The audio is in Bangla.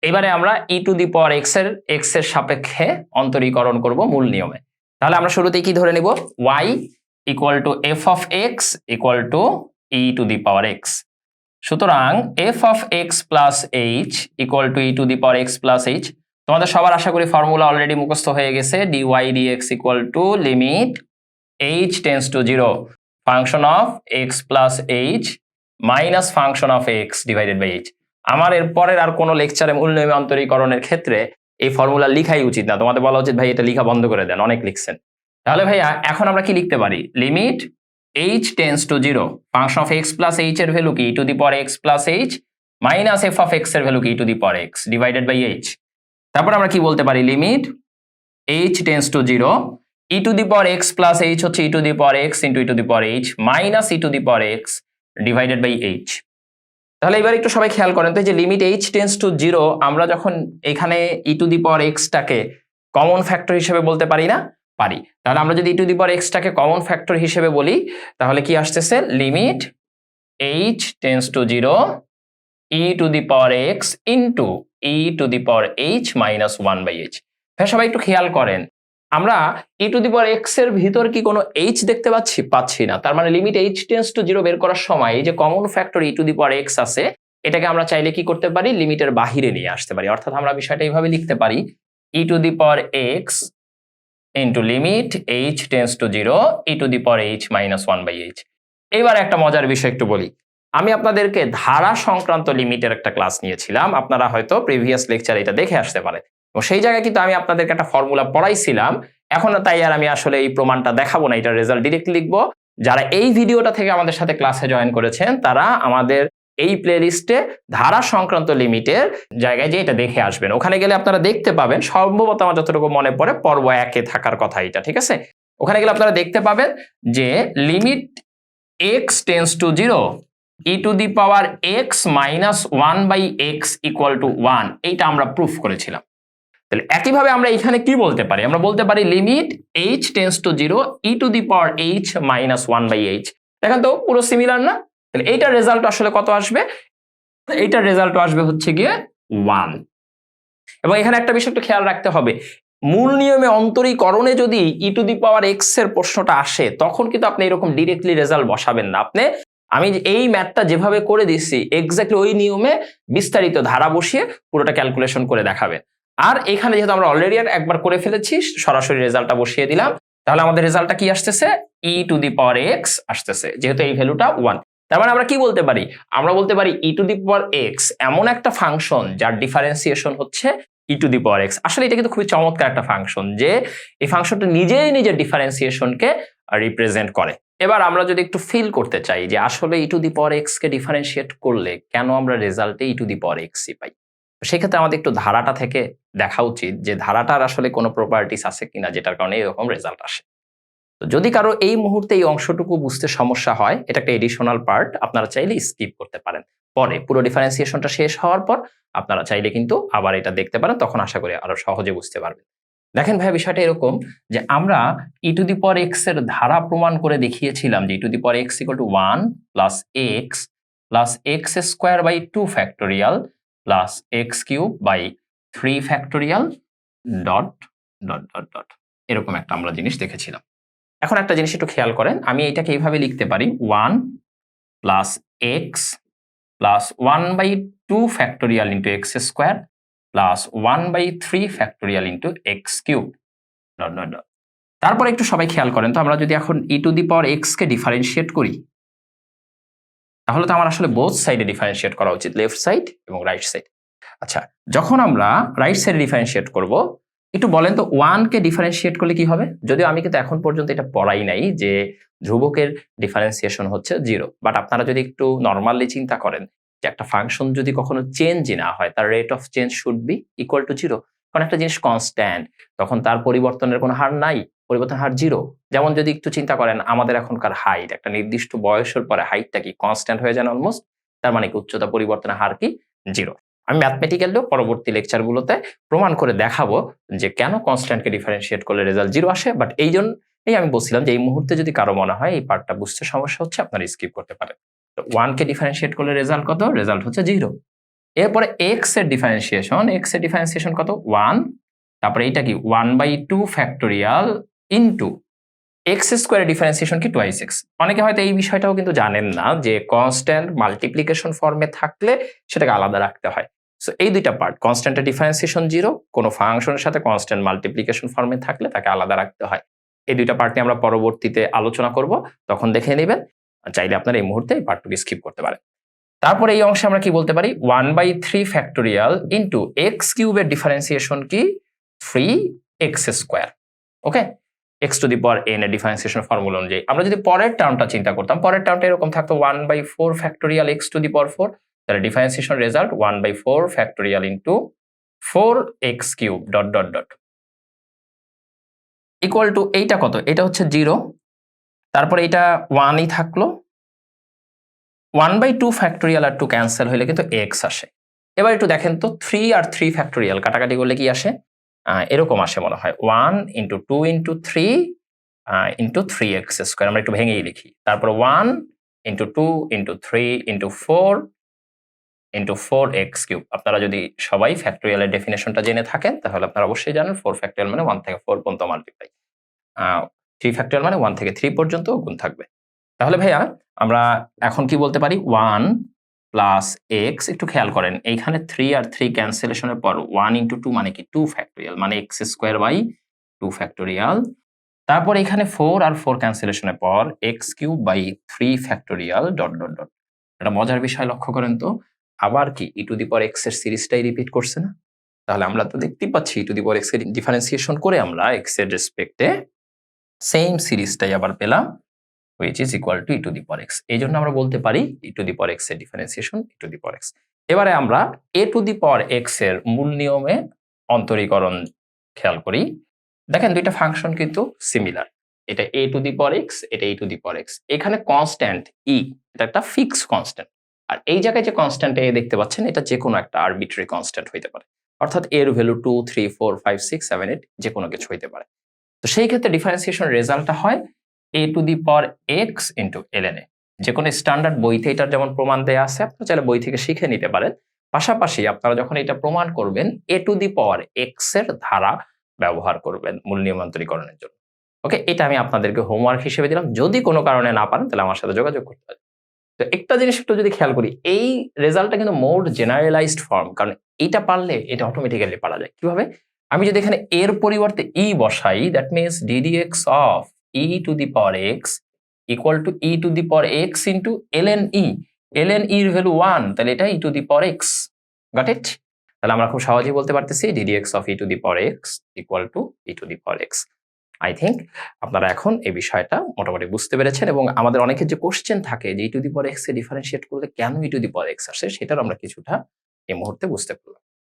এবারে আমরা এক্স এর সাপেক্ষে অন্তরীকরণ করব মূল নিয়মে। তাহলে আমরা শুরুতেই কি ধরে নিব, y equal to f of x equal to e to the power x. সুতরাং f of x plus h equal to e to the power x plus h. তোমাদের সবার আশা করি ফর্মুলা অলরেডি মুখস্থ হয়ে গেছে, dy dx equal to limit h tends to 0 function of x plus h minus function of x divided by h. আমার এর পরের আর কোনো লেকচারে মূল নিয়মে অন্তরীকরণের ক্ষেত্রে এই ফর্মুলা লিখাই উচিত না, তোমাদের বলা উচিত ভাই এটা লিখা বন্ধ করে দেন, অনেক লিখছেন। তাহলে ভাইয়া এখন আমরা কি লিখতে পারি, limit h tends to 0 function of x plus h এর ভ্যালু কি e to the power x plus h minus f of x এর ভ্যালু কি e to the power x divided by h. তারপর আমরা কি বলতে পারি, limit h tends to 0 e to the power x plus h হচ্ছে e to the power x into e to the power h minus E to the power x divided by h. তাহলে এবার একটু সবাই খেয়াল করেন তো, যে লিমিট h টেন্স টু 0 আমরা যখন এখানে ই টু দি পাওয়ার এক্সটাকে কমন ফ্যাক্টর হিসেবে বলতে পারি না, পারি। তাহলে আমরা যদি ই টু দি পাওয়ার এক্সটাকে কমন ফ্যাক্টর হিসেবে বলি তাহলে কি আসতেছে, limit h tends to 0 e to the power x into e to the power h minus 1 by h. হ্যাঁ সবাই একটু খেয়াল করেন, আমরা ই টু দি পাওয়ার এক্স এর ভিতর কি কোনো এইচ দেখতে পাচ্ছি না। তার মানে লিমিট h টেন্স টু 0 বের করার সময় এই যে common factor E to the power x আছে এটাকে আমরা চাইলে কি করতে পারি, লিমিটের বাহিরে নিয়ে আসতে পারি। অর্থাৎ আমরা বিষয়টা এইভাবে লিখতে পারি, e to the power x into limit h tends to 0 e to the power h minus 1 by h. এবার একটা মজার বিষয় একটু বলি, আমি আপনাদেরকে ধারা সংক্রান্ত লিমিটের একটা ক্লাস নিয়েছিলাম, আপনারা হয়তো প্রিভিয়াস লেকচার এটা দেখে আসতে পারেন, এবং সেই জায়গায় কিন্তু আমি আপনাদেরকে একটা ফর্মুলা পড়াইছিলাম। এখন তাই আর আমি আসলে এই প্রমাণটা দেখাবো না, এটার রেজাল্ট ডিরেক্টলি লিখবো। যারা এই ভিডিওটা থেকে আমাদের সাথে ক্লাসে জয়েন করেছেন তারা আমাদের এই প্লে লিস্টে ধারা সংক্রান্ত লিমিটের জায়গায় যে এটা দেখে আসবেন, ওখানে গেলে আপনারা দেখতে পাবেন, সম্ভবত আমার যতটুকু মনে পড়ে পর্ব 1-এ থাকার কথা এটা, ঠিক আছে। ওখানে গেলে আপনারা দেখতে পাবেন যে limit x tends to 0 e to the power x minus 1 by x equal to 1, এইটা আমরা প্রুফ করেছিলাম। তাহলে একইভাবে আমরা এখানে কি বলতে পারি, আমরা বলতে পারি limit h tends to 0 e to the power h minus 1 by h. দেখেন তো পুরো সিমিলার না? তাহলে এইটার রেজাল্ট আসলে কত আসবে, এইটার রেজাল্ট আসবে হচ্ছে গিয়ে 1। এবং এখানে একটা বিষয় একটু খেয়াল রাখতে হবে, মূল নিয়মে অন্তরীকরণে যদি e to the power x এর প্রশ্নটা আসে তখন কিন্তু আপনি এরকম ডিরেক্টলি রেজাল্ট বসাবেন না, আপনি আমি এই ম্যাথটা যেভাবে করে দিচ্ছি এক্স্যাক্টলি ওই নিয়মে বিস্তারিত ধারা বসিয়ে পুরোটা ক্যালকুলেশন করে দেখাবেন। আর এখানে যেহেতু আমরা অলরেডি একবার করে ফেলেছি সরাসরি রেজাল্টটা বসিয়ে দিলাম, তাহলে আমাদের রেজাল্টটা কি আসতেছে, ই টু দি পাওয়ার এক্স আসতেছে, যেহেতু এই ভ্যালুটা 1। তার মানে আমরা কি বলতে পারি, আমরা বলতে পারি e to the power x এমন একটা ফাংশন যার ডিফারেন্সিয়েশন হচ্ছে e to the power x. আসলে এটা কিন্তু খুবই চমৎকার একটা ফাংশন, যে এই ফাংশনটা নিজেই নিজের ডিফারেন্সিয়েশনকে রিপ্রেজেন্ট করে। এবার আমরা যদি একটু ফিল করতে চাই যে আসলে e to the power x কে ডিফারেন্সিয়েট করলে কেন আমরা রেজাল্টে ই টু দি পাওয়ার এক্সই পাই, সেক্ষেত্রে আমাদের একটু ধারাটা থেকে দেখা উচিত যে ধারাটার আসলে কোনো প্রপার্টিস আছে কিনা যেটার কারণে এরকম রেজাল্ট আসে। তো যদি কারো এই মুহূর্তে এই অংশটুকু বুঝতে সমস্যা হয়, এটা একটা এডিশনাল পার্ট, আপনারা চাইলে স্কিপ করতে পারেন, পরে পুরো ডিফারেন্সিয়েশনটা শেষ হওয়ার পর আপনারা চাইলে কিন্তু আবার এটা দেখতে পারেন, তখন আশা করি আরো সহজে বুঝতে পারবেন। দেখেন ভাই বিষয়টা এরকম যে আমরা ই টু দি পাওয়ার এক্স এর ধারা প্রমাণ করে দেখিয়েছিলাম যে e to the power x equal to 1 plus x plus x square by 2 factorial plus x cube by 3 factorial dot dot dot dot, এরকম একটা আমরা জিনিস দেখেছিলাম। এখন একটা জিনিস একটু খেয়াল করেন, আমি এটাকে এইভাবে লিখতে পারি 1 plus x plus 1 by 2 factorial into x square plus 1 by 3 factorial into x cube dot dot dot. তারপর একটু সবাই খেয়াল করেন তো, আমরা যদি এখন e to the power x কে ডিফারেন্সিয়েট করি তাহলে তো আমার আসলে বোথ সাইডে ডিফারেন্সিয়েট করা উচিত, লেফট সাইড এবং রাইট সাইড। আচ্ছা, যখন আমরা রাইট সাইডে ডিফারেন্সিয়েট করব, একটু বলেন তো 1 কে ডিফারেন্সিয়েট করলে কি হবে? যদিও আমি কিন্তু এখন পর্যন্ত এটা পড়াই নাই যে ধ্রুবকের ডিফারেন্সিয়েশন হচ্ছে 0, বাট আপনারা যদি একটু নর্মালি চিন্তা করেন যে একটা ফাংশন যদি কখনো চেঞ্জই না হয় তার rate of change should be equal to 0, কারণ একটা জিনিস কনস্ট্যান্ট তখন তার পরিবর্তনের কোনো হার নাই, পরিবর্তন হার 0। যেমন যদি একটু চিন্তা করেন আমাদের এখনকার হাইট, একটা নির্দিষ্ট বয়সের পরে হাইটটা কি কনস্ট্যান্ট হয়ে যায় অলমোস্ট, তার মানে কি উচ্চতা পরিবর্তনের হার কি 0। আমি ম্যাথমেটিক্যালিও পরবর্তী লেকচারগুলোতে প্রমাণ করে দেখাবো যে কেন কনস্ট্যান্টকে ডিফারেন্সিয়েট করলে রেজাল্ট 0 আসে, বাট এই আমি বলছিলাম যে এই মুহূর্তে যদি কারো মনে হয় এই পার্টটা বুঝতে সমস্যা হচ্ছে আপনারা স্কিপ করতে পারেন। তো 1 কে ডিফারেন্সিয়েট করলে রেজাল্ট কত? রেজাল্ট হচ্ছে 0। এরপরে এক্স এর ডিফারেন্সিয়েশন কত 1, তারপরে এটা কি 1/2 ফ্যাক্টোরিয়াল ইনটু এক্স স্কোয়ারের ডিফারেন্সিয়েশন কি টুয়াইস এক্স। অনেকে হয়তো এই বিষয়টাও কিন্তু জানেন না যে কনস্ট্যান্ট মাল্টিপ্লিকেশন ফর্মে থাকলে সেটাকে আলাদা রাখতে হয়। সো এই দুইটা পার্ট, কনস্ট্যান্টের ডিফারেন্সিয়েশন 0, কোনো ফাংশনের সাথে কনস্ট্যান্ট মাল্টিপ্লিকেশন ফর্মে থাকলে তাকে আলাদা রাখতে হয়। এই দুইটা পার্ট নিয়ে আমরা পরবর্তীতে আলোচনা করব, তখন দেখে নেবেন। চাইলে আপনারা এই মুহূর্তে এই পার্টটুকু স্কিপ করতে পারেন। তারপরে এই অংশে আমরা কি বলতে পারি 1/3 ফ্যাক্টোরিয়াল ইনটু এক্স কিউবের ডিফারেন্সিয়েশন কি 3x square. Okay, x two the power n এর ডিফারেন্সিয়েশন ফর্মুলা অনুযায়ী আমরা যদি পরের টার্মটা চিন্তা করতাম, পরের টার্মটা এরকম থাকতো 1/4 ফ্যাক্টোরিয়াল x টু দি পাওয়ার 4, তাহলে differentiation result 1/4 factorial into 4x cube dot dot dot equal to এইটা কত, এটা হচ্ছে 0, তারপরে এটা 1ই থাকলো, 1/2 ফ্যাক্টোরিয়াল আর 2 ক্যান্সেল হইলে কিন্তু x আসে। এবার একটু দেখেন তো 3 আর 3 ফ্যাক্টোরিয়াল কাটাকাটি করলে কি আসে, এরকম আসে মনে হয় 1 × 2 × 3 × 3x স্কোয়ার। আমরা একটু ভেঙেই লিখি, তারপর 1 × 2 × 3 × 4 × 4x কিউব। আপনারা যদি সবাই ফ্যাক্টোরিয়ালের ডেফিনেশনটা জেনে থাকেন তাহলে আপনারা অবশ্যই জানেন 4 ফ্যাক্টোরিয়াল মানে 1 থেকে 4 পর্যন্ত মাল্টিপ্লাই, 3 ফ্যাক্টোরিয়াল মানে 1 থেকে 3 পর্যন্ত গুণ থাকবে। তাহলে ভাইয়া আমরা এখন কি বলতে পারি 1 প্লাস x, একটু খেয়াল করেন এইখানে 3 আর 3 ক্যান্সেলেশনের পর 1 × 2 মানে কি 2 ফ্যাক্টোরিয়াল মানে x স্কোয়ার বাই 2 ফ্যাক্টোরিয়াল, তারপর এখানে 4 আর 4 ক্যান্সেলেশনের পর x cube by 3 factorial dot dot dot. একটা মজার বিষয় লক্ষ্য করেন তো, আবার কি e to the power x এর সিরিজটাই রিপিট করছে না? তাহলে আমরা তো দেখতেই পাচ্ছি e to the power x এর ডিফারেন্সিয়েশন করে আমরা x এর রেসপেক্টে সেম সিরিজটাই আবার পেলাম, which is equal to e to the power x। এই জন্য আমরা বলতে পারি e to the power x এর differentiation e to the power x। এবারে আমরা a to the power x এর মূল নিয়মে অন্তরীকরণ খেয়াল করি। দেখেন দুইটা ফাংশন কিন্তু সিমিলার, এটা a to the power x, এটা e to the power x। এখানে কনস্ট্যান্ট e, এটা একটা ফিক্সড কনস্ট্যান্ট, আর এই জায়গায় যে কনস্ট্যান্ট a দেখতে পাচ্ছেন এটা যে কোনো একটা আরবিট্রারি কনস্ট্যান্ট হইতে পারে, অর্থাৎ এর ভ্যালু 2 3 4 5 6 7 8 যে কোনো কিছু হইতে পারে। তো সেই ক্ষেত্রে ডিফারেন্সিয়েশন রেজাল্টটা হয় a to the power x into ln a। যে কোনো স্ট্যান্ডার্ড বইতে এটার যেমন প্রমাণ দেয়া আছে, আপনারা চাইলে বই থেকে শিখে নিতে পারেন। পাশাপাশি আপনারা যখন এটা প্রমাণ করবেন a to the power x এর ধারা ব্যবহার করবেন মূল নিয়মান্তরীকরণের জন্য। ওকে, এটা আমি আপনাদেরকে হোমওয়ার্ক হিসেবে দিলাম, যদি কোনো কারণে না পারেন তাহলে আমার সাথে যোগাযোগ করতে পারেন। তো একটা জিনিস একটু যদি খেয়াল করি, এই রেজাল্টটা কিন্তু মোর জেনারেলাইজড ফর্ম, কারণ এটা পারলে এটা অটোমেটিক্যালি পারা যায়। কিভাবে? আমি যদি এখানে এর পরিবর্তে e বসাই, that means ddx of e to the power x equal to e to the power x into ln e। ln e এর ভ্যালু 1, তাহলে এটা e to the power x। Got it? তাহলে আমরা খুব সহজেই বলতে পারতেছি ddx of e to the power x equal to e to the power x। I think আপনারা এখন এই বিষয়টা মোটামুটি বুঝতে পেরেছেন, এবং আমাদের অনেকের যে কোশ্চেন থাকে যে e to the power x A differentiate করলে কেন e to the power x আসে, সেটার আমরা কিছুটা এই মুহূর্তে বুঝতে পারলাম।